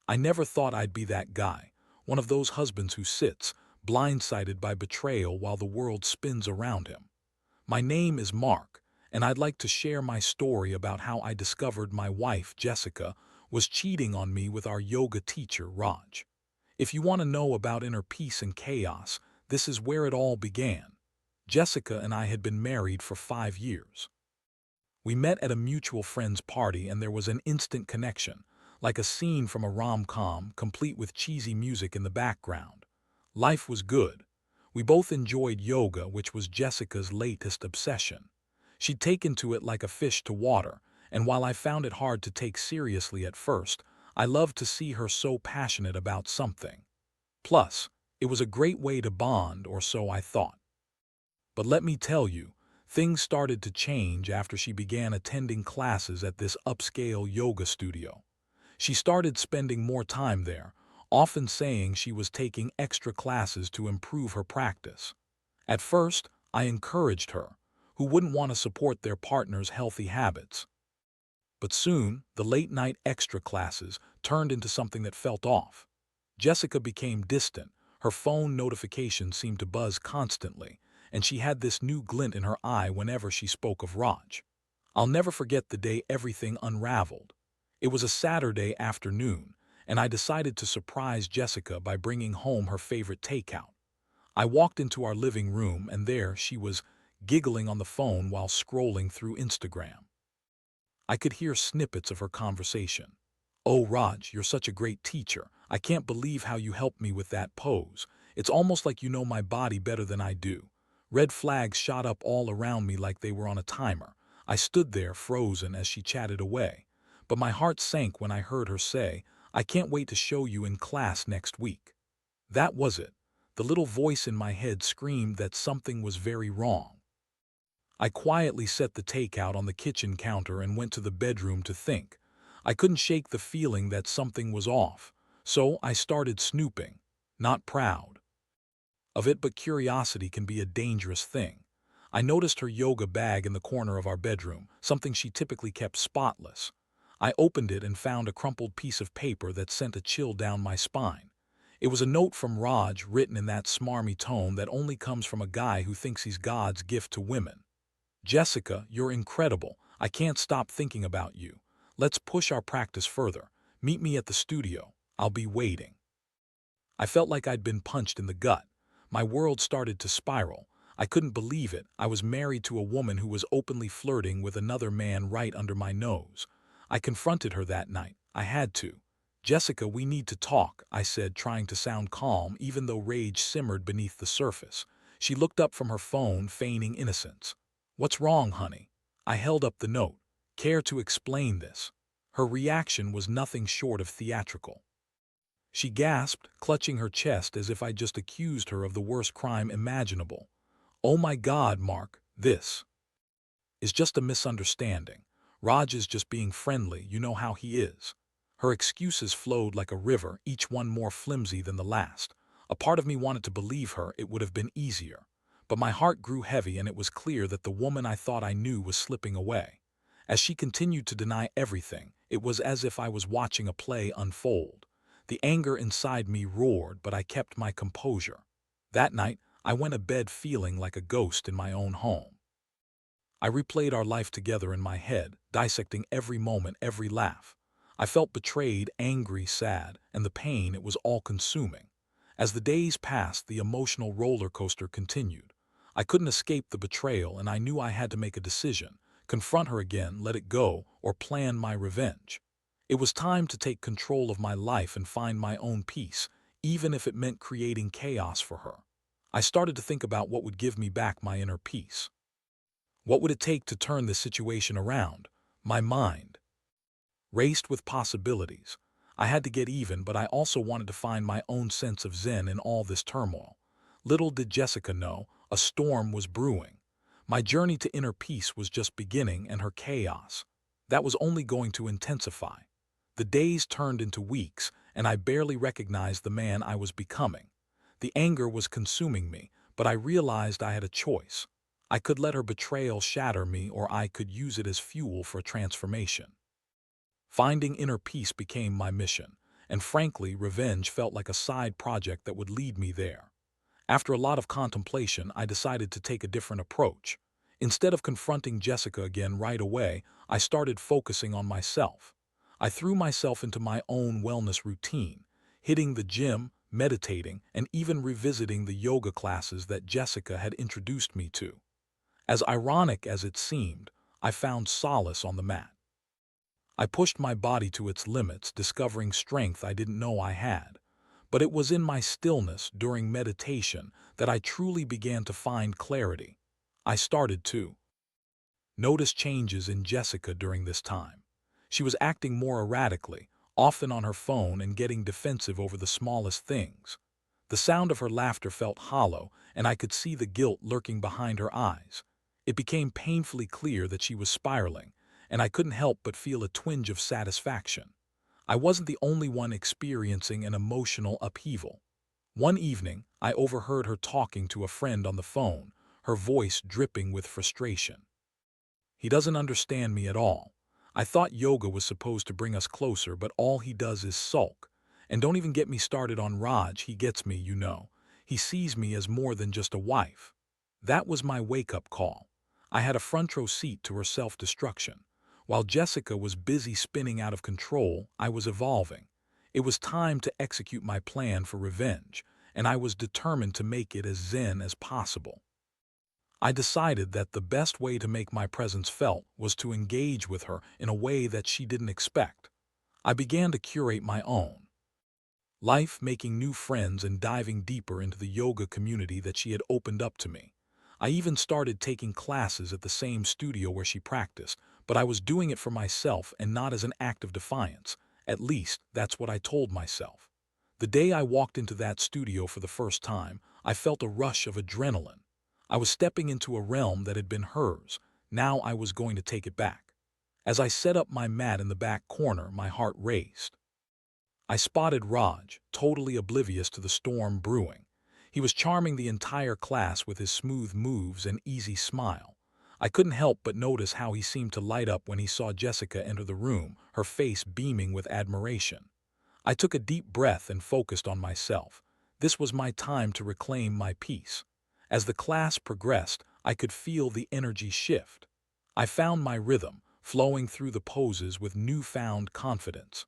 I never thought I'd be that guy, one of those husbands who sits, blindsided by betrayal while the world spins around him. My name is Mark, and I'd like to share my story about how I discovered my wife, Jessica, was cheating on me with our yoga teacher, Raj. If you want to know about inner peace and chaos, this is where it all began. Jessica and I had been married for 5 years. We met at a mutual friend's party and there was an instant connection, like a scene from a rom-com, complete with cheesy music in the background. Life was good. We both enjoyed yoga, which was Jessica's latest obsession. She'd taken to it like a fish to water, and while I found it hard to take seriously at first, I loved to see her so passionate about something. Plus, it was a great way to bond, or so I thought. But let me tell you, things started to change after she began attending classes at this upscale yoga studio. She started spending more time there, often saying she was taking extra classes to improve her practice. At first, I encouraged her, who wouldn't want to support their partner's healthy habits. But soon, the late-night extra classes turned into something that felt off. Jessica became distant, her phone notifications seemed to buzz constantly, and she had this new glint in her eye whenever she spoke of Raj. I'll never forget the day everything unraveled. It was a Saturday afternoon, and I decided to surprise Jessica by bringing home her favorite takeout. I walked into our living room, and there she was, giggling on the phone while scrolling through Instagram. I could hear snippets of her conversation. "Oh, Raj, you're such a great teacher. I can't believe how you helped me with that pose. It's almost like you know my body better than I do." Red flags shot up all around me like they were on a timer. I stood there frozen as she chatted away. But my heart sank when I heard her say, "I can't wait to show you in class next week." That was it. The little voice in my head screamed that something was very wrong. I quietly set the takeout on the kitchen counter and went to the bedroom to think. I couldn't shake the feeling that something was off, so I started snooping, not proud of it, but curiosity can be a dangerous thing. I noticed her yoga bag in the corner of our bedroom, something she typically kept spotless. I opened it and found a crumpled piece of paper that sent a chill down my spine. It was a note from Raj written in that smarmy tone that only comes from a guy who thinks he's God's gift to women. "Jessica, you're incredible. I can't stop thinking about you. Let's push our practice further. Meet me at the studio. I'll be waiting." I felt like I'd been punched in the gut. My world started to spiral. I couldn't believe it. I was married to a woman who was openly flirting with another man right under my nose. I confronted her that night. I had to. "Jessica, we need to talk," I said, trying to sound calm even though rage simmered beneath the surface. She looked up from her phone, feigning innocence. "What's wrong, honey?" I held up the note. "Care to explain this?" Her reaction was nothing short of theatrical. She gasped, clutching her chest as if I'd just accused her of the worst crime imaginable. "Oh my God, Mark, this is just a misunderstanding. Raj is just being friendly, you know how he is." Her excuses flowed like a river, each one more flimsy than the last. A part of me wanted to believe her, it would have been easier. But my heart grew heavy and it was clear that the woman I thought I knew was slipping away. As she continued to deny everything, it was as if I was watching a play unfold. The anger inside me roared, but I kept my composure. That night, I went to bed feeling like a ghost in my own home. I replayed our life together in my head, dissecting every moment, every laugh. I felt betrayed, angry, sad, and the pain, it was all-consuming. As the days passed, the emotional roller coaster continued. I couldn't escape the betrayal, and I knew I had to make a decision: confront her again, let it go, or plan my revenge. It was time to take control of my life and find my own peace, even if it meant creating chaos for her. I started to think about what would give me back my inner peace. What would it take to turn this situation around? My mind raced with possibilities. I had to get even, but I also wanted to find my own sense of zen in all this turmoil. Little did Jessica know, a storm was brewing. My journey to inner peace was just beginning, and her chaos, that was only going to intensify. The days turned into weeks, and I barely recognized the man I was becoming. The anger was consuming me, but I realized I had a choice. I could let her betrayal shatter me, or I could use it as fuel for transformation. Finding inner peace became my mission, and frankly, revenge felt like a side project that would lead me there. After a lot of contemplation, I decided to take a different approach. Instead of confronting Jessica again right away, I started focusing on myself. I threw myself into my own wellness routine, hitting the gym, meditating, and even revisiting the yoga classes that Jessica had introduced me to. As ironic as it seemed, I found solace on the mat. I pushed my body to its limits, discovering strength I didn't know I had. But it was in my stillness during meditation that I truly began to find clarity. I started to notice changes in Jessica during this time. She was acting more erratically, often on her phone and getting defensive over the smallest things. The sound of her laughter felt hollow, and I could see the guilt lurking behind her eyes. It became painfully clear that she was spiraling, and I couldn't help but feel a twinge of satisfaction. I wasn't the only one experiencing an emotional upheaval. One evening, I overheard her talking to a friend on the phone, her voice dripping with frustration. "He doesn't understand me at all. I thought yoga was supposed to bring us closer, but all he does is sulk. And don't even get me started on Raj, he gets me, you know. He sees me as more than just a wife." That was my wake-up call. I had a front row seat to her self-destruction. While Jessica was busy spinning out of control, I was evolving. It was time to execute my plan for revenge, and I was determined to make it as zen as possible. I decided that the best way to make my presence felt was to engage with her in a way that she didn't expect. I began to curate my own life, making new friends and diving deeper into the yoga community that she had opened up to me. I even started taking classes at the same studio where she practiced, but I was doing it for myself and not as an act of defiance. At least, that's what I told myself. The day I walked into that studio for the first time, I felt a rush of adrenaline. I was stepping into a realm that had been hers. Now I was going to take it back. As I set up my mat in the back corner, my heart raced. I spotted Raj, totally oblivious to the storm brewing. He was charming the entire class with his smooth moves and easy smile. I couldn't help but notice how he seemed to light up when he saw Jessica enter the room, her face beaming with admiration. I took a deep breath and focused on myself. This was my time to reclaim my peace. As the class progressed, I could feel the energy shift. I found my rhythm, flowing through the poses with newfound confidence.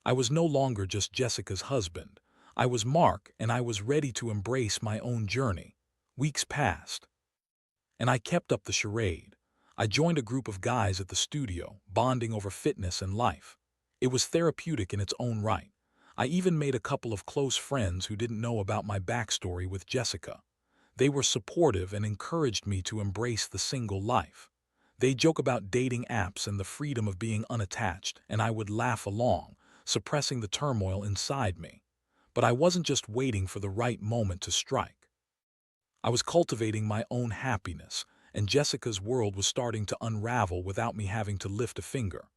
I was no longer just Jessica's husband. I was Mark, and I was ready to embrace my own journey. Weeks passed, and I kept up the charade. I joined a group of guys at the studio, bonding over fitness and life. It was therapeutic in its own right. I even made a couple of close friends who didn't know about my backstory with Jessica. They were supportive and encouraged me to embrace the single life. They joke about dating apps and the freedom of being unattached, and I would laugh along, suppressing the turmoil inside me. But I wasn't just waiting for the right moment to strike. I was cultivating my own happiness, and Jessica's world was starting to unravel without me having to lift a finger.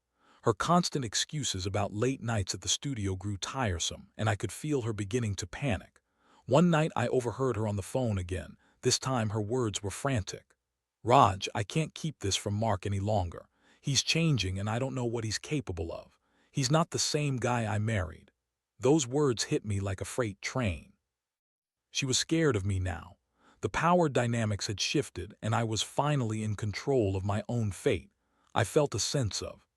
Her constant excuses about late nights at the studio grew tiresome, and I could feel her beginning to panic. One night I overheard her on the phone again. This time her words were frantic. "Raj, I can't keep this from Mark any longer. He's changing and I don't know what he's capable of. He's not the same guy I married." Those words hit me like a freight train. She was scared of me now. The power dynamics had shifted, and I was finally in control of my own fate. I felt a sense of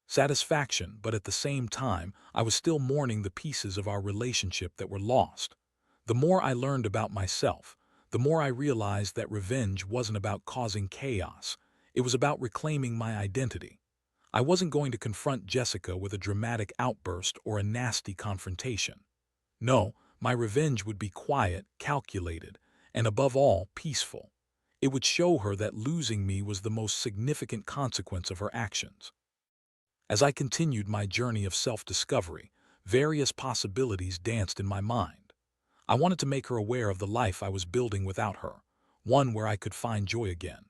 satisfaction, but at the same time, I was still mourning the pieces of our relationship that were lost. The more I learned about myself, the more I realized that revenge wasn't about causing chaos. It was about reclaiming my identity. I wasn't going to confront Jessica with a dramatic outburst or a nasty confrontation. No, my revenge would be quiet, calculated, and above all, peaceful. It would show her that losing me was the most significant consequence of her actions. As I continued my journey of self-discovery, various possibilities danced in my mind. I wanted to make her aware of the life I was building without her, one where I could find joy again.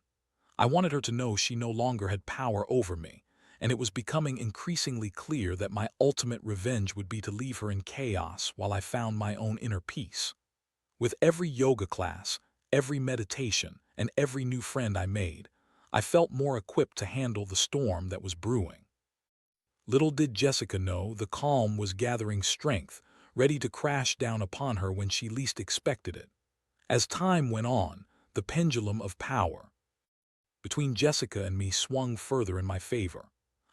I wanted her to know she no longer had power over me, and it was becoming increasingly clear that my ultimate revenge would be to leave her in chaos while I found my own inner peace. With every yoga class, every meditation, and every new friend I made, I felt more equipped to handle the storm that was brewing. Little did Jessica know the calm was gathering strength, ready to crash down upon her when she least expected it. As time went on, the pendulum of power between Jessica and me swung further in my favor.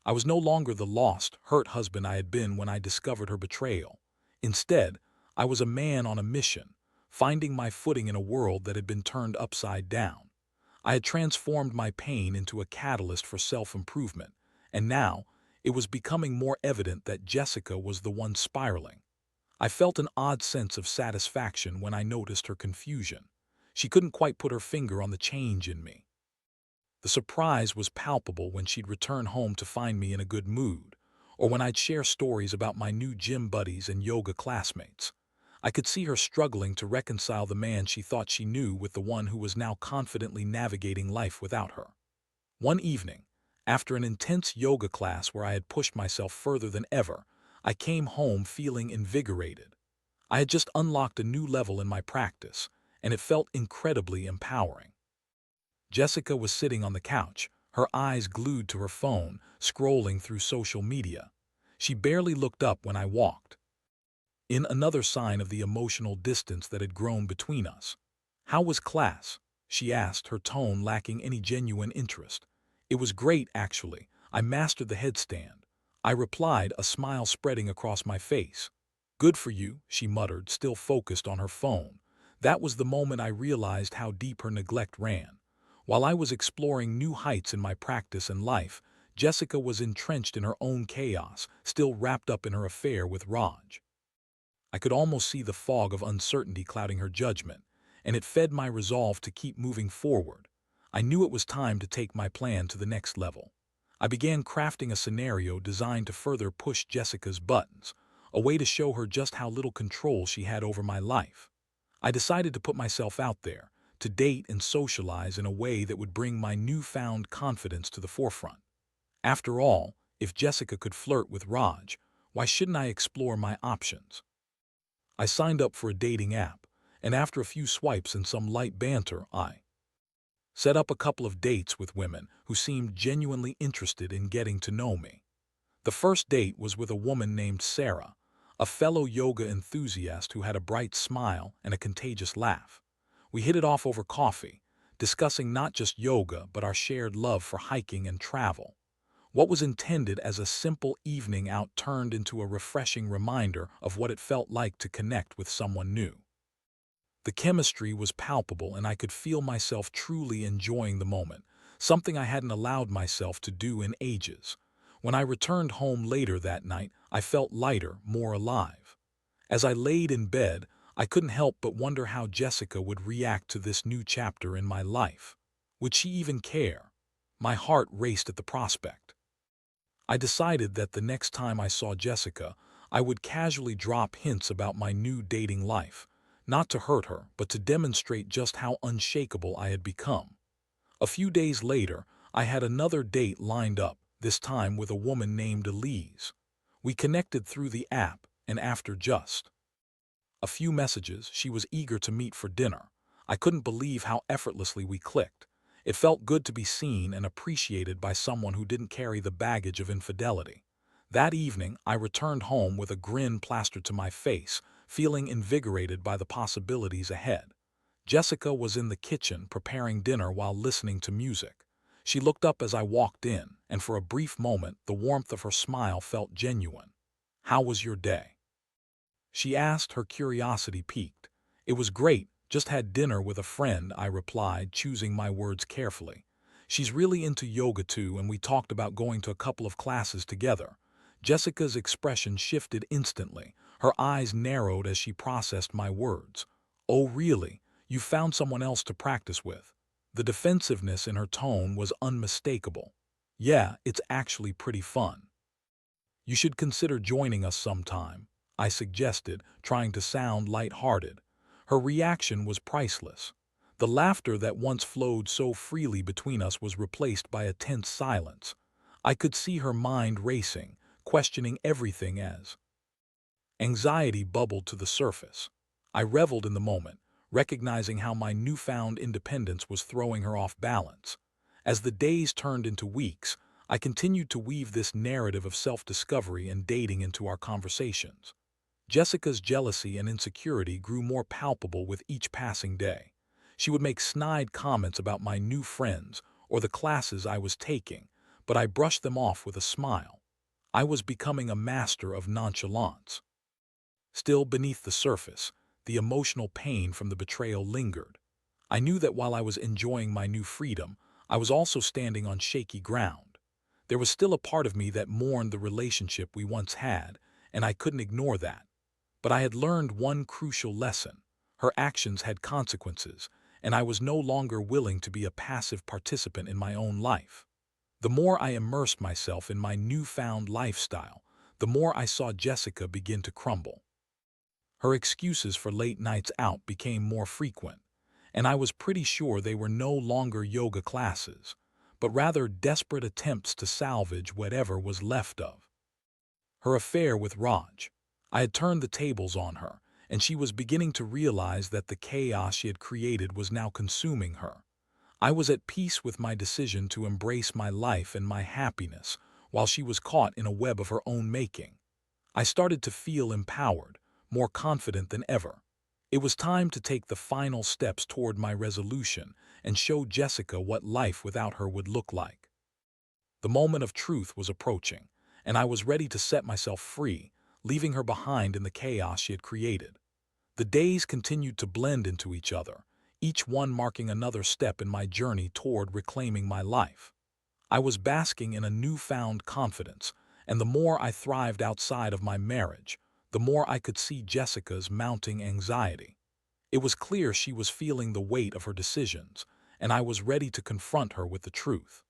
I was no longer the lost, hurt husband I had been when I discovered her betrayal. Instead, I was a man on a mission, finding my footing in a world that had been turned upside down. I had transformed my pain into a catalyst for self-improvement, and now it was becoming more evident that Jessica was the one spiraling. I felt an odd sense of satisfaction when I noticed her confusion. She couldn't quite put her finger on the change in me. The surprise was palpable when she'd return home to find me in a good mood, or when I'd share stories about my new gym buddies and yoga classmates. I could see her struggling to reconcile the man she thought she knew with the one who was now confidently navigating life without her. One evening, after an intense yoga class where I had pushed myself further than ever, I came home feeling invigorated. I had just unlocked a new level in my practice, and it felt incredibly empowering. Jessica was sitting on the couch, her eyes glued to her phone, scrolling through social media. She barely looked up when I walked, in another sign of the emotional distance that had grown between us. "How was class?" she asked, her tone lacking any genuine interest. "It was great, actually. I mastered the headstand," I replied, a smile spreading across my face. "Good for you," she muttered, still focused on her phone. That was the moment I realized how deep her neglect ran. While I was exploring new heights in my practice and life, Jessica was entrenched in her own chaos, still wrapped up in her affair with Raj. I could almost see the fog of uncertainty clouding her judgment, and it fed my resolve to keep moving forward. I knew it was time to take my plan to the next level. I began crafting a scenario designed to further push Jessica's buttons, a way to show her just how little control she had over my life. I decided to put myself out there, to date and socialize in a way that would bring my newfound confidence to the forefront. After all, if Jessica could flirt with Raj, why shouldn't I explore my options? I signed up for a dating app, and after a few swipes and some light banter, I set up a couple of dates with women who seemed genuinely interested in getting to know me. The first date was with a woman named Sarah, a fellow yoga enthusiast who had a bright smile and a contagious laugh. We hit it off over coffee, discussing not just yoga but our shared love for hiking and travel. What was intended as a simple evening out turned into a refreshing reminder of what it felt like to connect with someone new. The chemistry was palpable and I could feel myself truly enjoying the moment, something I hadn't allowed myself to do in ages. When I returned home later that night, I felt lighter, more alive. As I laid in bed, I couldn't help but wonder how Jessica would react to this new chapter in my life. Would she even care? My heart raced at the prospect. I decided that the next time I saw Jessica, I would casually drop hints about my new dating life, not to hurt her, but to demonstrate just how unshakable I had become. A few days later, I had another date lined up, this time with a woman named Elise. We connected through the app, and after just a few messages, she was eager to meet for dinner. I couldn't believe how effortlessly we clicked. It felt good to be seen and appreciated by someone who didn't carry the baggage of infidelity. That evening, I returned home with a grin plastered to my face, feeling invigorated by the possibilities ahead. Jessica was in the kitchen preparing dinner while listening to music. She looked up as I walked in, and for a brief moment, the warmth of her smile felt genuine. "How was your day?" she asked, her curiosity piqued. "It was great, just had dinner with a friend," I replied, choosing my words carefully. "She's really into yoga too, and we talked about going to a couple of classes together." Jessica's expression shifted instantly. Her eyes narrowed as she processed my words. "Oh, really? You found someone else to practice with?" The defensiveness in her tone was unmistakable. "Yeah, it's actually pretty fun. You should consider joining us sometime," I suggested, trying to sound light-hearted. Her reaction was priceless. The laughter that once flowed so freely between us was replaced by a tense silence. I could see her mind racing, questioning everything as anxiety bubbled to the surface. I reveled in the moment, recognizing how my newfound independence was throwing her off balance. As the days turned into weeks, I continued to weave this narrative of self-discovery and dating into our conversations. Jessica's jealousy and insecurity grew more palpable with each passing day. She would make snide comments about my new friends or the classes I was taking, but I brushed them off with a smile. I was becoming a master of nonchalance. Still beneath the surface, the emotional pain from the betrayal lingered. I knew that while I was enjoying my new freedom, I was also standing on shaky ground. There was still a part of me that mourned the relationship we once had, and I couldn't ignore that. But I had learned one crucial lesson. Her actions had consequences, and I was no longer willing to be a passive participant in my own life. The more I immersed myself in my newfound lifestyle, the more I saw Jessica begin to crumble. Her excuses for late nights out became more frequent, and I was pretty sure they were no longer yoga classes, but rather desperate attempts to salvage whatever was left of her affair with Raj. I had turned the tables on her, and she was beginning to realize that the chaos she had created was now consuming her. I was at peace with my decision to embrace my life and my happiness, while she was caught in a web of her own making. I started to feel empowered, more confident than ever. It was time to take the final steps toward my resolution and show Jessica what life without her would look like. The moment of truth was approaching, and I was ready to set myself free, leaving her behind in the chaos she had created. The days continued to blend into each other, each one marking another step in my journey toward reclaiming my life. I was basking in a newfound confidence, and the more I thrived outside of my marriage, the more I could see Jessica's mounting anxiety. It was clear she was feeling the weight of her decisions, and I was ready to confront her with the truth.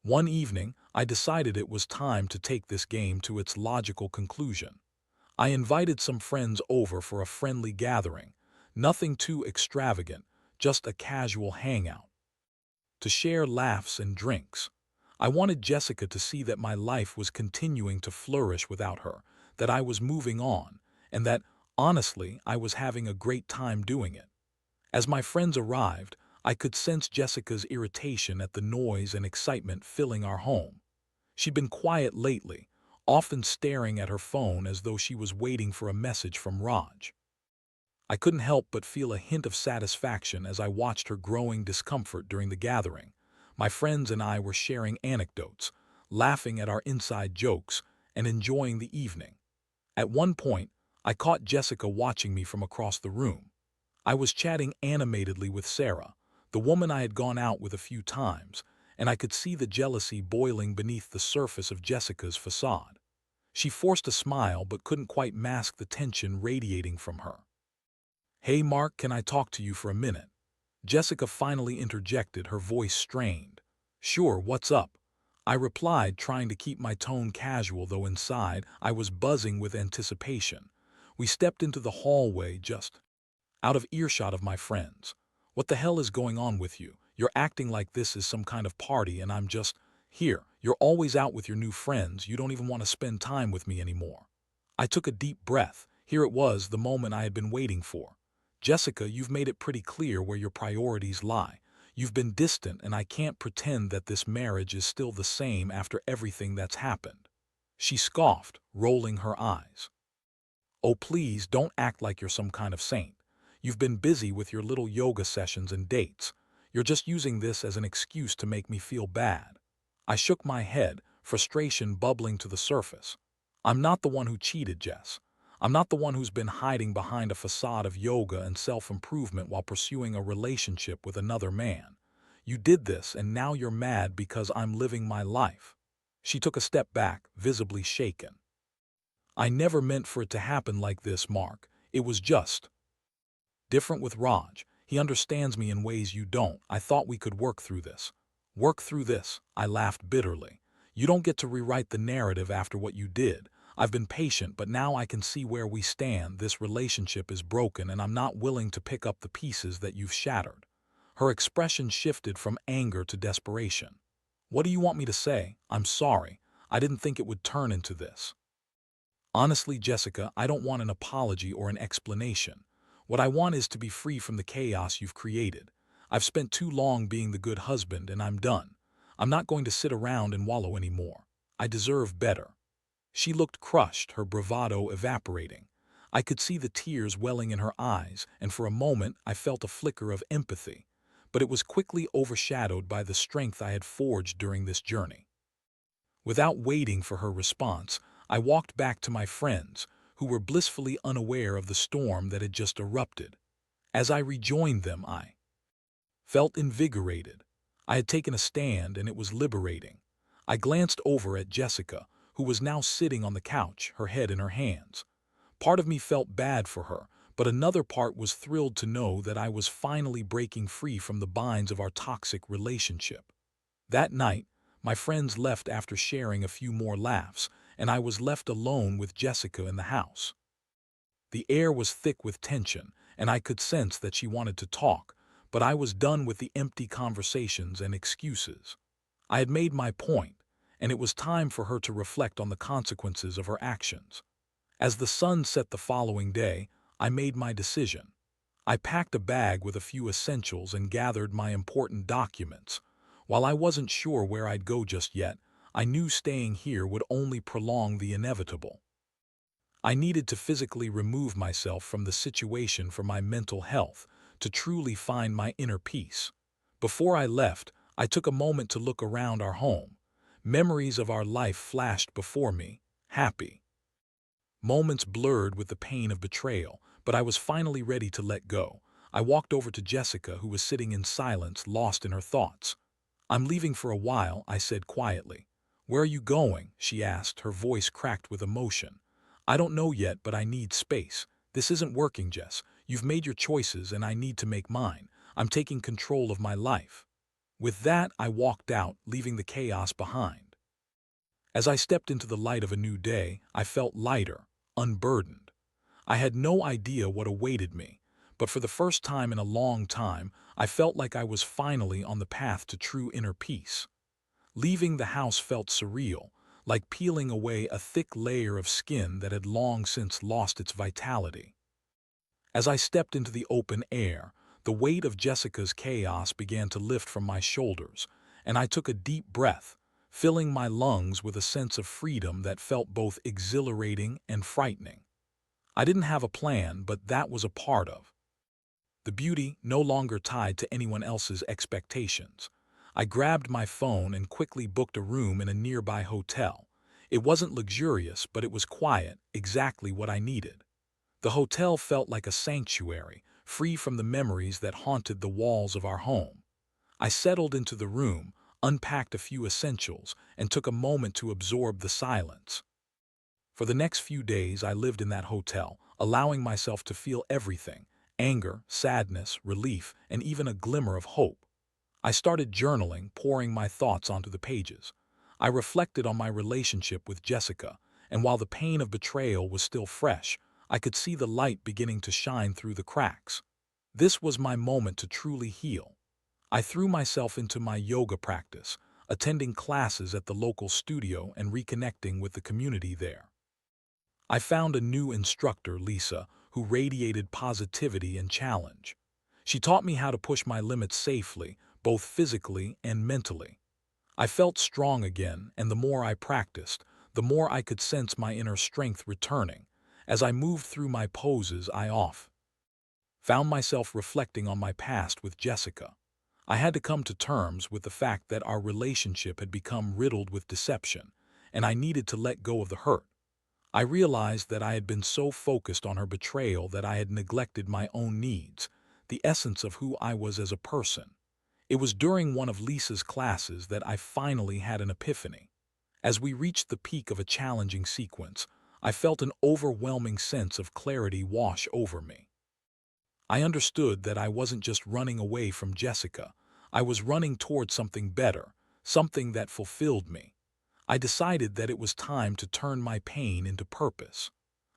One evening, I decided it was time to take this game to its logical conclusion. I invited some friends over for a friendly gathering, nothing too extravagant, just a casual hangout, to share laughs and drinks. I wanted Jessica to see that my life was continuing to flourish without her, that I was moving on, and that, honestly, I was having a great time doing it. As my friends arrived, I could sense Jessica's irritation at the noise and excitement filling our home. She'd been quiet lately, often staring at her phone as though she was waiting for a message from Raj. I couldn't help but feel a hint of satisfaction as I watched her growing discomfort during the gathering. My friends and I were sharing anecdotes, laughing at our inside jokes, and enjoying the evening. At one point, I caught Jessica watching me from across the room. I was chatting animatedly with Sarah, the woman I had gone out with a few times, and I could see the jealousy boiling beneath the surface of Jessica's facade. She forced a smile but couldn't quite mask the tension radiating from her. "Hey Mark, can I talk to you for a minute?" Jessica finally interjected, her voice strained. "Sure, what's up?" I replied, trying to keep my tone casual, though inside I was buzzing with anticipation. We stepped into the hallway, just out of earshot of my friends. "What the hell is going on with you? You're acting like this is some kind of party and I'm just here. You're always out with your new friends. You don't even want to spend time with me anymore." I took a deep breath. Here it was, the moment I had been waiting for. "Jessica, you've made it pretty clear where your priorities lie. You've been distant, and I can't pretend that this marriage is still the same after everything that's happened." She scoffed, rolling her eyes. "Oh, please, don't act like you're some kind of saint. You've been busy with your little yoga sessions and dates. You're just using this as an excuse to make me feel bad." I shook my head, frustration bubbling to the surface. "I'm not the one who cheated, Jess. I'm not the one who's been hiding behind a facade of yoga and self-improvement while pursuing a relationship with another man. You did this, and now you're mad because I'm living my life." She took a step back, visibly shaken. "I never meant for it to happen like this, Mark. It was just different with Raj. He understands me in ways you don't. I thought we could work through this." "Work through this?" I laughed bitterly. "You don't get to rewrite the narrative after what you did. I've been patient, but now I can see where we stand. This relationship is broken, and I'm not willing to pick up the pieces that you've shattered." Her expression shifted from anger to desperation. "What do you want me to say? I'm sorry. I didn't think it would turn into this." "Honestly, Jessica, I don't want an apology or an explanation. What I want is to be free from the chaos you've created. I've spent too long being the good husband, and I'm done. I'm not going to sit around and wallow anymore. I deserve better." She looked crushed, her bravado evaporating. I could see the tears welling in her eyes, and for a moment I felt a flicker of empathy, but it was quickly overshadowed by the strength I had forged during this journey. Without waiting for her response, I walked back to my friends, who were blissfully unaware of the storm that had just erupted. As I rejoined them, I felt invigorated. I had taken a stand, and it was liberating. I glanced over at Jessica, who was now sitting on the couch, her head in her hands. Part of me felt bad for her, but another part was thrilled to know that I was finally breaking free from the binds of our toxic relationship. That night, my friends left after sharing a few more laughs, and I was left alone with Jessica in the house. The air was thick with tension, and I could sense that she wanted to talk, but I was done with the empty conversations and excuses. I had made my point, and it was time for her to reflect on the consequences of her actions. As the sun set the following day, I made my decision. I packed a bag with a few essentials and gathered my important documents. While I wasn't sure where I'd go just yet, I knew staying here would only prolong the inevitable. I needed to physically remove myself from the situation for my mental health, to truly find my inner peace. Before I left, I took a moment to look around our home. Memories of our life flashed before me, happy moments blurred with the pain of betrayal, but I was finally ready to let go. I walked over to Jessica, who was sitting in silence, lost in her thoughts. "I'm leaving for a while," I said quietly. "Where are you going?" she asked, her voice cracked with emotion. "I don't know yet, but I need space. This isn't working, Jess. You've made your choices, and I need to make mine. I'm taking control of my life." With that, I walked out, leaving the chaos behind. As I stepped into the light of a new day, I felt lighter, unburdened. I had no idea what awaited me, but for the first time in a long time, I felt like I was finally on the path to true inner peace. Leaving the house felt surreal, like peeling away a thick layer of skin that had long since lost its vitality. As I stepped into the open air, the weight of Jessica's chaos began to lift from my shoulders, and I took a deep breath, filling my lungs with a sense of freedom that felt both exhilarating and frightening. I didn't have a plan, but that was a part of the beauty, no longer tied to anyone else's expectations. I grabbed my phone and quickly booked a room in a nearby hotel. It wasn't luxurious, but it was quiet, exactly what I needed. The hotel felt like a sanctuary, free from the memories that haunted the walls of our home. I settled into the room, unpacked a few essentials, and took a moment to absorb the silence. For the next few days, I lived in that hotel, allowing myself to feel everything: anger, sadness, relief, and even a glimmer of hope. I started journaling, pouring my thoughts onto the pages. I reflected on my relationship with Jessica, and while the pain of betrayal was still fresh, I could see the light beginning to shine through the cracks. This was my moment to truly heal. I threw myself into my yoga practice, attending classes at the local studio and reconnecting with the community there. I found a new instructor, Lisa, who radiated positivity and challenge. She taught me how to push my limits safely, both physically and mentally. I felt strong again, and the more I practiced, the more I could sense my inner strength returning. As I moved through my poses, I found myself reflecting on my past with Jessica. I had to come to terms with the fact that our relationship had become riddled with deception, and I needed to let go of the hurt. I realized that I had been so focused on her betrayal that I had neglected my own needs, the essence of who I was as a person. It was during one of Lisa's classes that I finally had an epiphany. As we reached the peak of a challenging sequence, I felt an overwhelming sense of clarity wash over me. I understood that I wasn't just running away from Jessica. I was running toward something better, something that fulfilled me. I decided that it was time to turn my pain into purpose.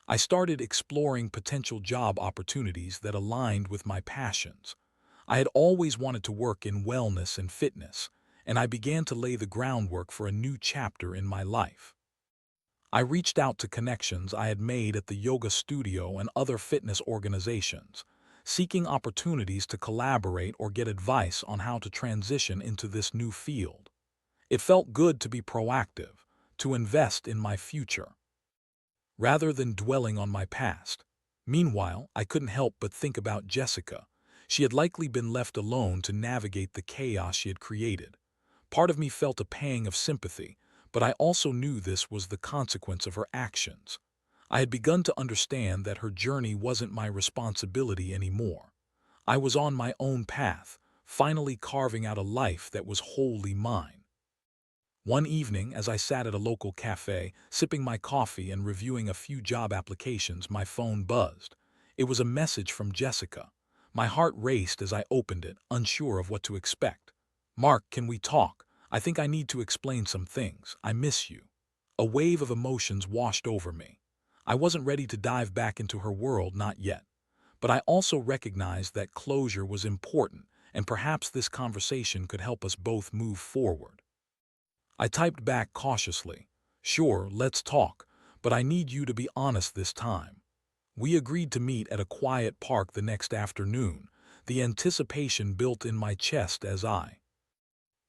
I started exploring potential job opportunities that aligned with my passions. I had always wanted to work in wellness and fitness, and I began to lay the groundwork for a new chapter in my life. I reached out to connections I had made at the yoga studio and other fitness organizations, seeking opportunities to collaborate or get advice on how to transition into this new field. It felt good to be proactive, to invest in my future, rather than dwelling on my past. Meanwhile, I couldn't help but think about Jessica. She had likely been left alone to navigate the chaos she had created. Part of me felt a pang of sympathy, but I also knew this was the consequence of her actions. I had begun to understand that her journey wasn't my responsibility anymore. I was on my own path, finally carving out a life that was wholly mine. One evening, as I sat at a local cafe, sipping my coffee and reviewing a few job applications, my phone buzzed. It was a message from Jessica. My heart raced as I opened it, unsure of what to expect. "Mark, can we talk? I think I need to explain some things. I miss you." A wave of emotions washed over me. I wasn't ready to dive back into her world, not yet. But I also recognized that closure was important, and perhaps this conversation could help us both move forward. I typed back cautiously, "Sure, let's talk, but I need you to be honest this time." We agreed to meet at a quiet park the next afternoon, the anticipation built in my chest as I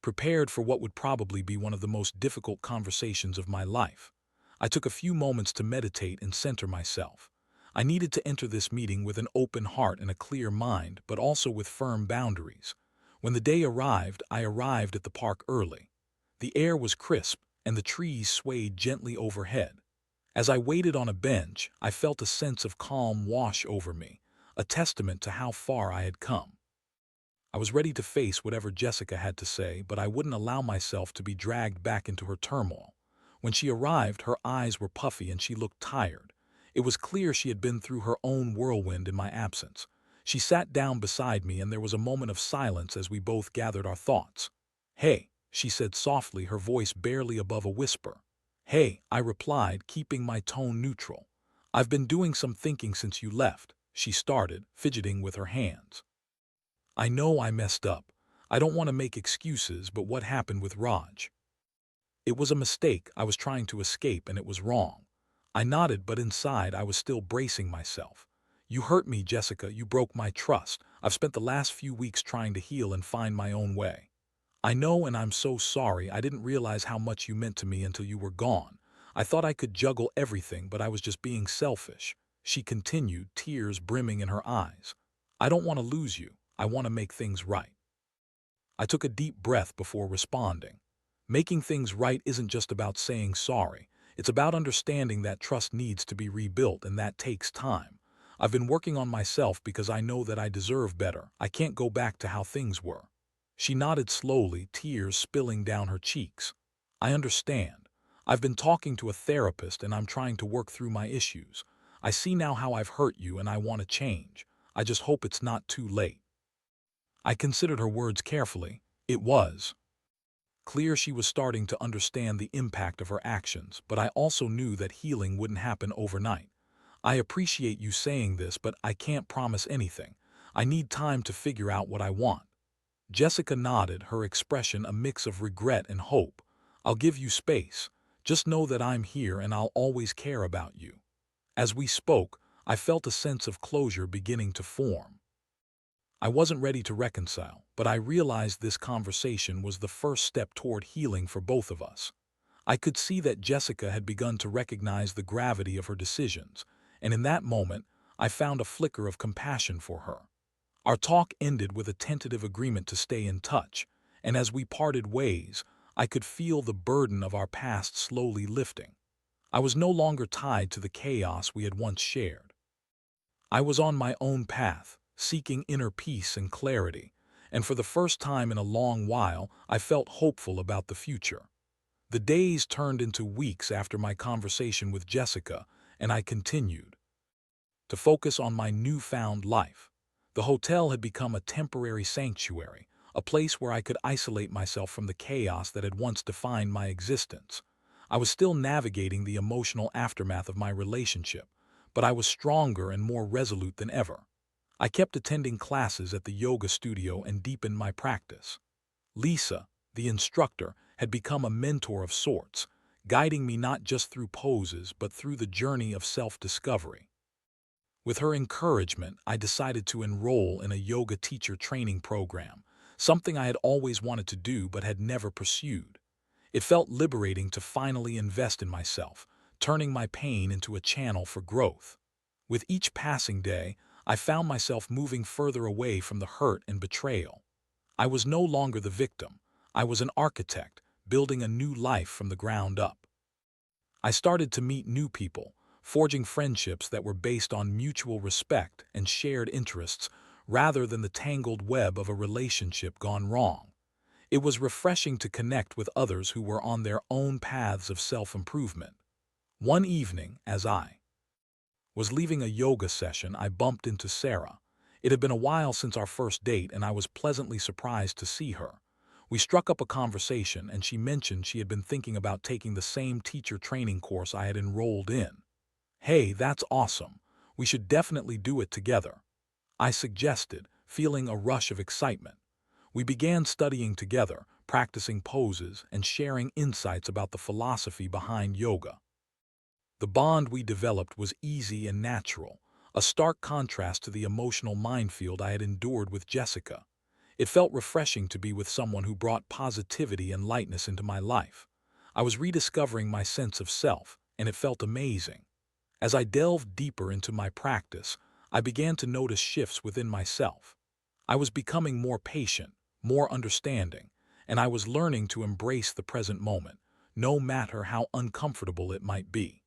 prepared for what would probably be one of the most difficult conversations of my life. I took a few moments to meditate and center myself. I needed to enter this meeting with an open heart and a clear mind, but also with firm boundaries. When the day arrived, I arrived at the park early. The air was crisp, and the trees swayed gently overhead. As I waited on a bench, I felt a sense of calm wash over me, a testament to how far I had come. I was ready to face whatever Jessica had to say, but I wouldn't allow myself to be dragged back into her turmoil. When she arrived, her eyes were puffy and she looked tired. It was clear she had been through her own whirlwind in my absence. She sat down beside me, and there was a moment of silence as we both gathered our thoughts. "Hey," she said softly, her voice barely above a whisper. "Hey," I replied, keeping my tone neutral. "I've been doing some thinking since you left," she started, fidgeting with her hands. "I know I messed up. I don't want to make excuses, but what happened with Raj? It was a mistake. I was trying to escape, and it was wrong." I nodded, but inside I was still bracing myself. "You hurt me, Jessica. You broke my trust. I've spent the last few weeks trying to heal and find my own way." "I know, and I'm so sorry. I didn't realize how much you meant to me until you were gone. I thought I could juggle everything, but I was just being selfish," she continued, tears brimming in her eyes. "I don't want to lose you. I want to make things right." I took a deep breath before responding. Making things right isn't just about saying sorry. It's about understanding that trust needs to be rebuilt, and that takes time. I've been working on myself because I know that I deserve better. I can't go back to how things were. She nodded slowly, tears spilling down her cheeks. "I understand. I've been talking to a therapist, and I'm trying to work through my issues. I see now how I've hurt you, and I want to change. I just hope it's not too late." I considered her words carefully. It was clear she was starting to understand the impact of her actions, but I also knew that healing wouldn't happen overnight. "I appreciate you saying this, but I can't promise anything. I need time to figure out what I want." Jessica nodded, her expression a mix of regret and hope. "I'll give you space. Just know that I'm here and I'll always care about you." As we spoke, I felt a sense of closure beginning to form. I wasn't ready to reconcile, but I realized this conversation was the first step toward healing for both of us. I could see that Jessica had begun to recognize the gravity of her decisions, and in that moment, I found a flicker of compassion for her. Our talk ended with a tentative agreement to stay in touch, and as we parted ways, I could feel the burden of our past slowly lifting. I was no longer tied to the chaos we had once shared. I was on my own path, seeking inner peace and clarity, and for the first time in a long while, I felt hopeful about the future. The days turned into weeks after my conversation with Jessica, and I continued to focus on my newfound life. The hotel had become a temporary sanctuary, a place where I could isolate myself from the chaos that had once defined my existence. I was still navigating the emotional aftermath of my relationship, but I was stronger and more resolute than ever. I kept attending classes at the yoga studio and deepened my practice. Lisa, the instructor, had become a mentor of sorts, guiding me not just through poses but through the journey of self-discovery. With her encouragement, I decided to enroll in a yoga teacher training program, something I had always wanted to do but had never pursued. It felt liberating to finally invest in myself, turning my pain into a channel for growth. With each passing day, I found myself moving further away from the hurt and betrayal. I was no longer the victim. I was an architect, building a new life from the ground up. I started to meet new people, forging friendships that were based on mutual respect and shared interests rather than the tangled web of a relationship gone wrong. It was refreshing to connect with others who were on their own paths of self-improvement. One evening, as I was leaving a yoga session, I bumped into Sarah. It had been a while since our first date, and I was pleasantly surprised to see her. We struck up a conversation, and she mentioned she had been thinking about taking the same teacher training course I had enrolled in. "Hey, that's awesome. We should definitely do it together," I suggested, feeling a rush of excitement. We began studying together, practicing poses, and sharing insights about the philosophy behind yoga. The bond we developed was easy and natural, a stark contrast to the emotional minefield I had endured with Jessica. It felt refreshing to be with someone who brought positivity and lightness into my life. I was rediscovering my sense of self, and it felt amazing. As I delved deeper into my practice, I began to notice shifts within myself. I was becoming more patient, more understanding, and I was learning to embrace the present moment, no matter how uncomfortable it might be.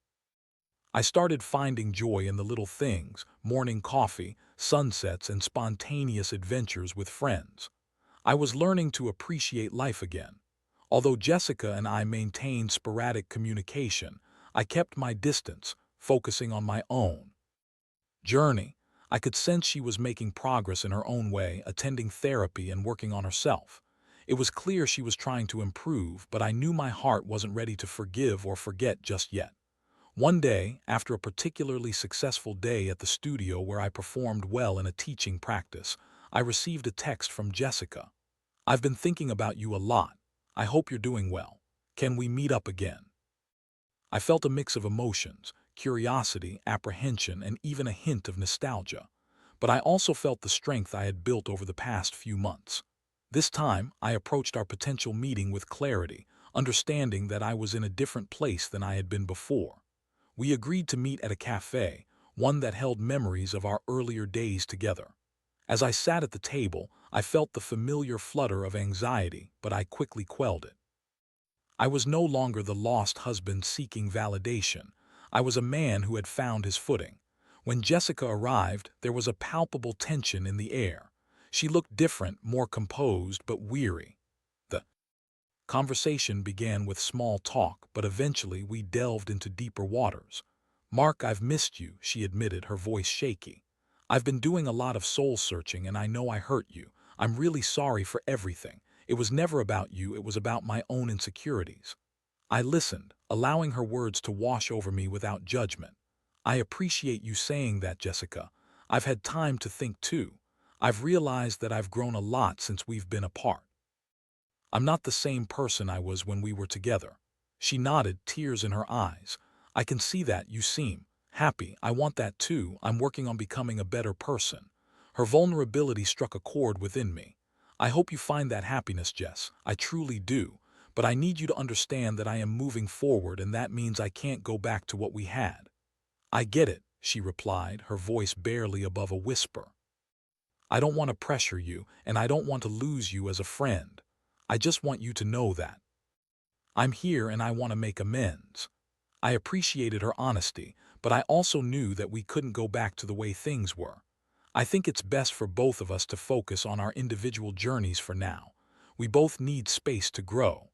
I started finding joy in the little things: morning coffee, sunsets, and spontaneous adventures with friends. I was learning to appreciate life again. Although Jessica and I maintained sporadic communication, I kept my distance, focusing on my own journey. I could sense she was making progress in her own way, attending therapy and working on herself. It was clear she was trying to improve, but I knew my heart wasn't ready to forgive or forget just yet. One day, after a particularly successful day at the studio where I performed well in a teaching practice, I received a text from Jessica. "I've been thinking about you a lot. I hope you're doing well. Can we meet up again?" I felt a mix of emotions: curiosity, apprehension, and even a hint of nostalgia. But I also felt the strength I had built over the past few months. This time, I approached our potential meeting with clarity, understanding that I was in a different place than I had been before. We agreed to meet at a cafe, one that held memories of our earlier days together. As I sat at the table, I felt the familiar flutter of anxiety, but I quickly quelled it. I was no longer the lost husband seeking validation. I was a man who had found his footing. When Jessica arrived, there was a palpable tension in the air. She looked different, more composed, but weary. The conversation began with small talk, but eventually we delved into deeper waters. "Mark, I've missed you," she admitted, her voice shaky. "I've been doing a lot of soul searching, and I know I hurt you. I'm really sorry for everything. It was never about you, it was about my own insecurities." I listened, allowing her words to wash over me without judgment. "I appreciate you saying that, Jessica. I've had time to think too. I've realized that I've grown a lot since we've been apart. I'm not the same person I was when we were together." She nodded, tears in her eyes. "I can see that. You seem happy. I want that too. I'm working on becoming a better person." Her vulnerability struck a chord within me. "I hope you find that happiness, Jess. I truly do. But I need you to understand that I am moving forward, and that means I can't go back to what we had." "I get it," she replied, her voice barely above a whisper. "I don't want to pressure you, and I don't want to lose you as a friend. I just want you to know that I'm here and I want to make amends." I appreciated her honesty, but I also knew that we couldn't go back to the way things were. "I think it's best for both of us to focus on our individual journeys for now. We both need space to grow."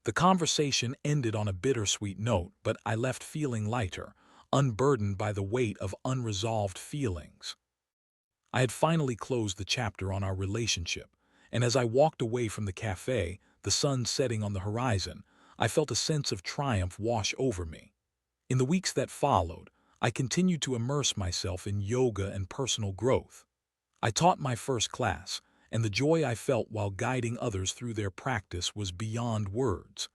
The conversation ended on a bittersweet note, but I left feeling lighter, unburdened by the weight of unresolved feelings. I had finally closed the chapter on our relationship, and as I walked away from the cafe, the sun setting on the horizon, I felt a sense of triumph wash over me. In the weeks that followed, I continued to immerse myself in yoga and personal growth. I taught my first class, and the joy I felt while guiding others through their practice was beyond words.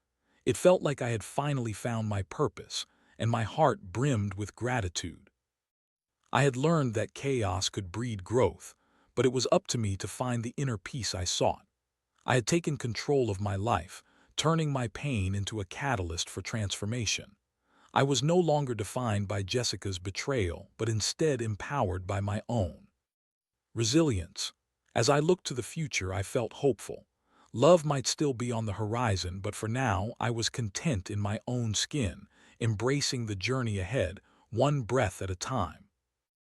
It felt like I had finally found my purpose, and my heart brimmed with gratitude. I had learned that chaos could breed growth, but it was up to me to find the inner peace I sought. I had taken control of my life, turning my pain into a catalyst for transformation. I was no longer defined by Jessica's betrayal, but instead empowered by my own resilience. As I looked to the future, I felt hopeful. Love might still be on the horizon, but for now I was content in my own skin, embracing the journey ahead, one breath at a time.